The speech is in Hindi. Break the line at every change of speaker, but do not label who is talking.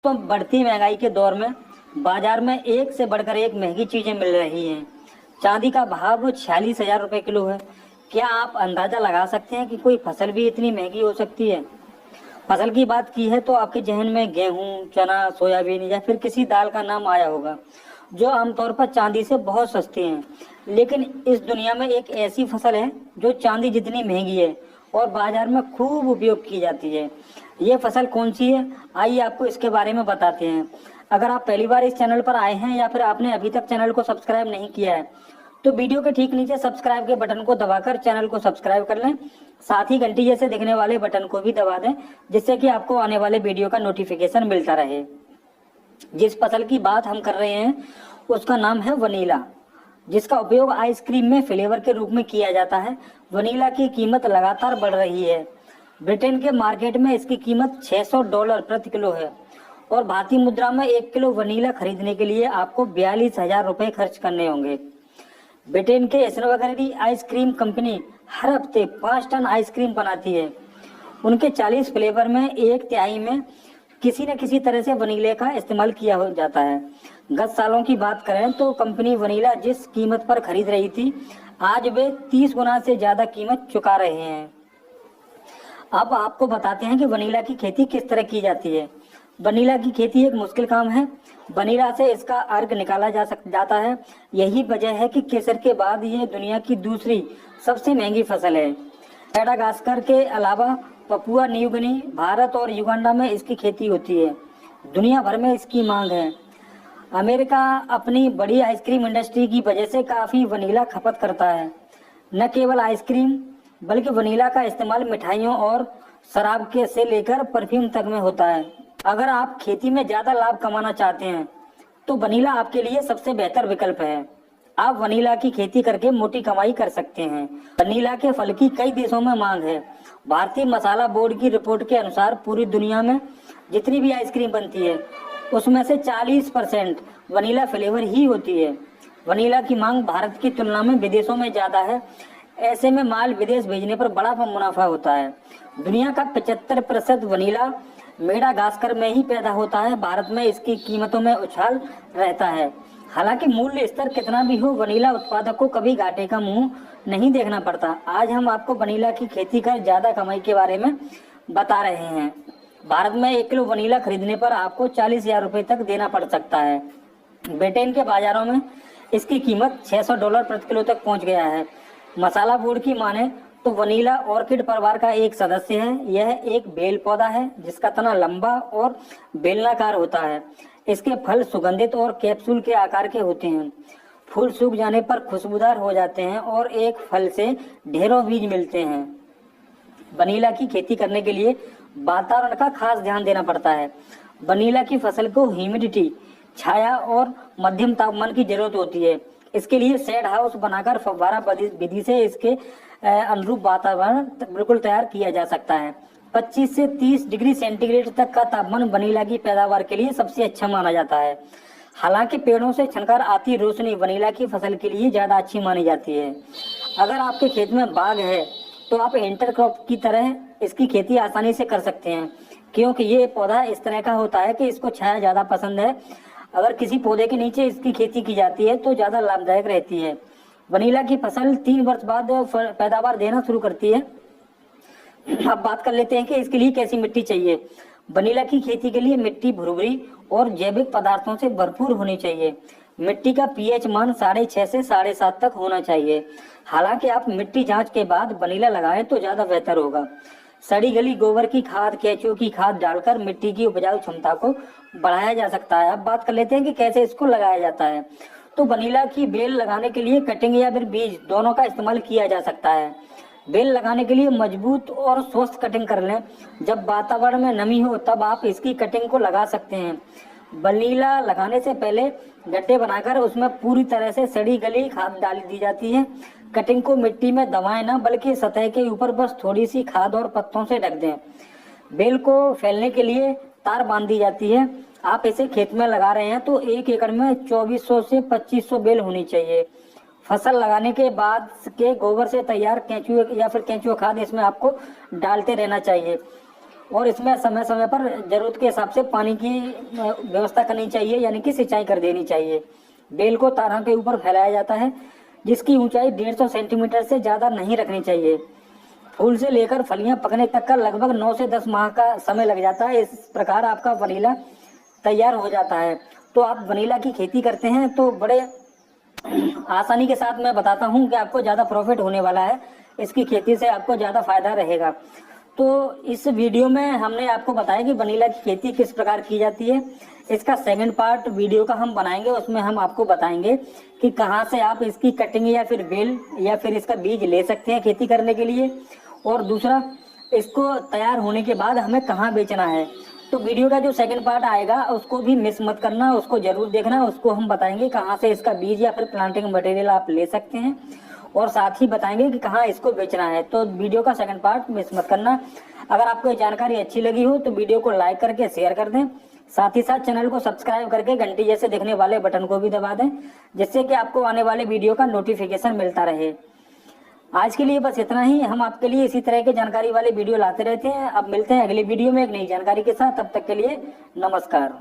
तो बढ़ती महंगाई के दौर में बाजार में एक से बढ़कर एक महंगी चीजें मिल रही हैं। चांदी का भाव 46,000 रुपये किलो है। क्या आप अंदाजा लगा सकते हैं कि कोई फसल भी इतनी महंगी हो सकती है? फसल की बात की है तो आपके जहन में गेहूं, चना, सोयाबीन या फिर किसी दाल का नाम आया होगा जो आमतौर पर चांदी से बहुत सस्ती हैं। लेकिन इस दुनिया में एक ऐसी फसल है जो चांदी जितनी महंगी है और बाजार में खूब उपयोग की जाती है। ये फसल कौन सी है, आइए आपको इसके बारे में बताते हैं। अगर आप पहली बार इस चैनल पर आए हैं या फिर आपने अभी तक चैनल को सब्सक्राइब नहीं किया है तो वीडियो के ठीक नीचे सब्सक्राइब के बटन को दबाकर चैनल को सब्सक्राइब कर लें। साथ ही घंटी जैसे दिखने वाले बटन को भी दबा दें जिससे कि आपको आने वाले वीडियो का नोटिफिकेशन मिलता रहे। जिस फसल की बात हम कर रहे हैं उसका नाम है वनीला, जिसका उपयोग आइसक्रीम में फ्लेवर के रूप में किया जाता है। वनीला की कीमत लगातार बढ़ रही है। ब्रिटेन के मार्केट में इसकी कीमत $600 प्रति किलो है और भारतीय मुद्रा में 1 किलो वनीला खरीदने के लिए आपको 42,000 रुपये खर्च करने होंगे। ब्रिटेन के स्ट्रॉबेरी आइसक्रीम कंपनी हर हफ्ते 5 टन आइसक्रीम बनाती है। उनके 40 फ्लेवर में 1/3 में किसी न किसी तरह से वनीले का इस्तेमाल किया हो जाता है। गत सालों की बात करें तो कंपनी वनीला जिस कीमत पर खरीद रही थी आज वे 30 गुना से ज्यादा कीमत चुका रहे हैं। अब आपको बताते हैं कि वनीला की खेती किस तरह की जाती है। वनीला की खेती एक मुश्किल काम है। वनीला से इसका अर्क निकाला जाता है। यही वजह है कि केसर के बाद ये दुनिया की दूसरी सबसे महंगी फसल है। मेडागास्कर के अलावा पपुआ न्यू गिनी, भारत और युगांडा में इसकी खेती होती है। दुनिया भर में इसकी मांग है। अमेरिका अपनी बड़ी आइसक्रीम इंडस्ट्री की वजह से काफ़ी वनीला खपत करता है। न केवल आइसक्रीम बल्कि वनीला का इस्तेमाल मिठाइयों और शराब के से लेकर परफ्यूम तक में होता है। अगर आप खेती में ज़्यादा लाभ कमाना चाहते हैं तो वनीला आपके लिए सबसे बेहतर विकल्प है। आप वनीला की खेती करके मोटी कमाई कर सकते हैं। वनीला के फल की कई देशों में मांग है। भारतीय मसाला बोर्ड की रिपोर्ट के अनुसार पूरी दुनिया में जितनी भी आइसक्रीम बनती है उसमें से 40% वनीला फ्लेवर ही होती है। वनीला की मांग भारत की तुलना में विदेशों में ज़्यादा है। ऐसे में माल विदेश भेजने पर बड़ा मुनाफा होता है। दुनिया का 75% वनीला मेडागास्कर में ही पैदा होता है। भारत में इसकी कीमतों में उछाल रहता है। हालांकि मूल्य स्तर कितना भी हो, वनीला उत्पादक को कभी घाटे का मुंह नहीं देखना पड़ता। आज हम आपको वनीला की खेती कर ज्यादा कमाई के बारे में बता रहे हैं। भारत में 1 किलो वनीला खरीदने पर आपको 40,000 रुपये तक देना पड़ सकता है। ब्रिटेन के बाजारों में इसकी कीमत $600 प्रति किलो तक पहुंच गया है। मसाला बोर्ड की माने तो वनीला ऑर्किड परिवार का एक सदस्य है। यह एक बेल पौधा है जिसका तना लंबा और बेलनाकार होता है। इसके फल सुगंधित और कैप्सूल के आकार के होते हैं। फूल सूख जाने पर खुशबूदार हो जाते हैं और एक फल से ढेरों बीज मिलते हैं। वनीला की खेती करने के लिए वातावरण का खास ध्यान देना पड़ता है। वनीला की फसल को ह्यूमिडिटी, छाया और मध्यम तापमान की जरूरत होती है। इसके लिए शेड हाउस बनाकर फव्वारा विधि से इसके अनुरूप वातावरण बिल्कुल तैयार किया जा सकता है। 25 से 30 डिग्री सेंटीग्रेड तक का तापमान वनीला की पैदावार के लिए सबसे अच्छा माना जाता है। हालांकि पेड़ों से छनकर आती रोशनी वनीला की फसल के लिए ज़्यादा अच्छी मानी जाती है। अगर आपके खेत में बाग है तो आप इंटरक्रॉप की तरह इसकी खेती आसानी से कर सकते हैं, क्योंकि ये पौधा इस तरह का होता है कि इसको छाया ज़्यादा पसंद है। अगर किसी पौधे के नीचे इसकी खेती की जाती है तो ज़्यादा लाभदायक रहती है। वनीला की फसल 3 वर्ष बाद पैदावार देना शुरू करती है। अब बात कर लेते हैं कि इसके लिए कैसी मिट्टी चाहिए। वनीला की खेती के लिए मिट्टी भुरभुरी और जैविक पदार्थों से भरपूर होनी चाहिए। मिट्टी का पीएच मान 6.5 से 7.5 तक होना चाहिए। हालांकि आप मिट्टी जांच के बाद वनीला लगाएं तो ज़्यादा बेहतर होगा। सड़ी गली गोबर की खाद, केंचुओं की खाद डालकर मिट्टी की उपजाऊ क्षमता को बढ़ाया जा सकता है। अब बात कर लेते हैं कि कैसे इसको लगाया जाता है। तो वनीला की बेल लगाने के लिए कटिंग या फिर बीज दोनों का इस्तेमाल किया जा सकता है। बेल लगाने के लिए मजबूत और स्वस्थ कटिंग कर लें। जब वातावरण में नमी हो तब आप इसकी कटिंग को लगा सकते हैं। वनीला लगाने से पहले गड्ढे बनाकर उसमें पूरी तरह से सड़ी गली खाद डाल दी जाती है। कटिंग को मिट्टी में दबाएं ना, बल्कि सतह के ऊपर बस थोड़ी सी खाद और पत्तों से ढक दें। बेल को फैलने के लिए तार बांध दी जाती है। आप इसे खेत में लगा रहे हैं तो 1 एकड़ में 2400 से 2500 बेल होनी चाहिए। फसल लगाने के बाद के गोबर से तैयार केंचुए या फिर केंचुआ खाद इसमें आपको डालते रहना चाहिए। और इसमें समय समय पर जरूरत के हिसाब से पानी की व्यवस्था करनी चाहिए, यानी कि सिंचाई कर देनी चाहिए। बेल को तारों के ऊपर फैलाया जाता है, जिसकी ऊंचाई 150 सेंटीमीटर से ज़्यादा नहीं रखनी चाहिए। फूल से लेकर फलियां पकने तक का लगभग 9 से 10 माह का समय लग जाता है। इस प्रकार आपका वनीला तैयार हो जाता है। तो आप वनीला की खेती करते हैं तो बड़े आसानी के साथ मैं बताता हूं कि आपको ज़्यादा प्रॉफिट होने वाला है, इसकी खेती से आपको ज़्यादा फायदा रहेगा। तो इस वीडियो में हमने आपको बताया कि वनीला की खेती किस प्रकार की जाती है। इसका सेकंड पार्ट वीडियो का हम बनाएंगे, उसमें हम आपको बताएंगे कि कहाँ से आप इसकी कटिंग या फिर बेल या फिर इसका बीज ले सकते हैं खेती करने के लिए, और दूसरा इसको तैयार होने के बाद हमें कहाँ बेचना है। तो वीडियो का जो सेकंड पार्ट आएगा उसको भी मिस मत करना, उसको जरूर देखना। उसको हम बताएंगे कहाँ से इसका बीज या फिर प्लांटिंग मटेरियल आप ले सकते हैं, और साथ ही बताएंगे कि कहाँ इसको बेचना है। तो वीडियो का सेकंड पार्ट मिस मत करना। अगर आपको ये जानकारी अच्छी लगी हो तो वीडियो को लाइक करके शेयर कर दें, साथ ही साथ चैनल को सब्सक्राइब करके घंटी जैसे दिखने वाले बटन को भी दबा दें, जिससे कि आपको आने वाले वीडियो का नोटिफिकेशन मिलता रहे। आज के लिए बस इतना ही। हम आपके लिए इसी तरह के जानकारी वाले वीडियो लाते रहते हैं। अब मिलते हैं अगले वीडियो में एक नई जानकारी के साथ। तब तक के लिए नमस्कार।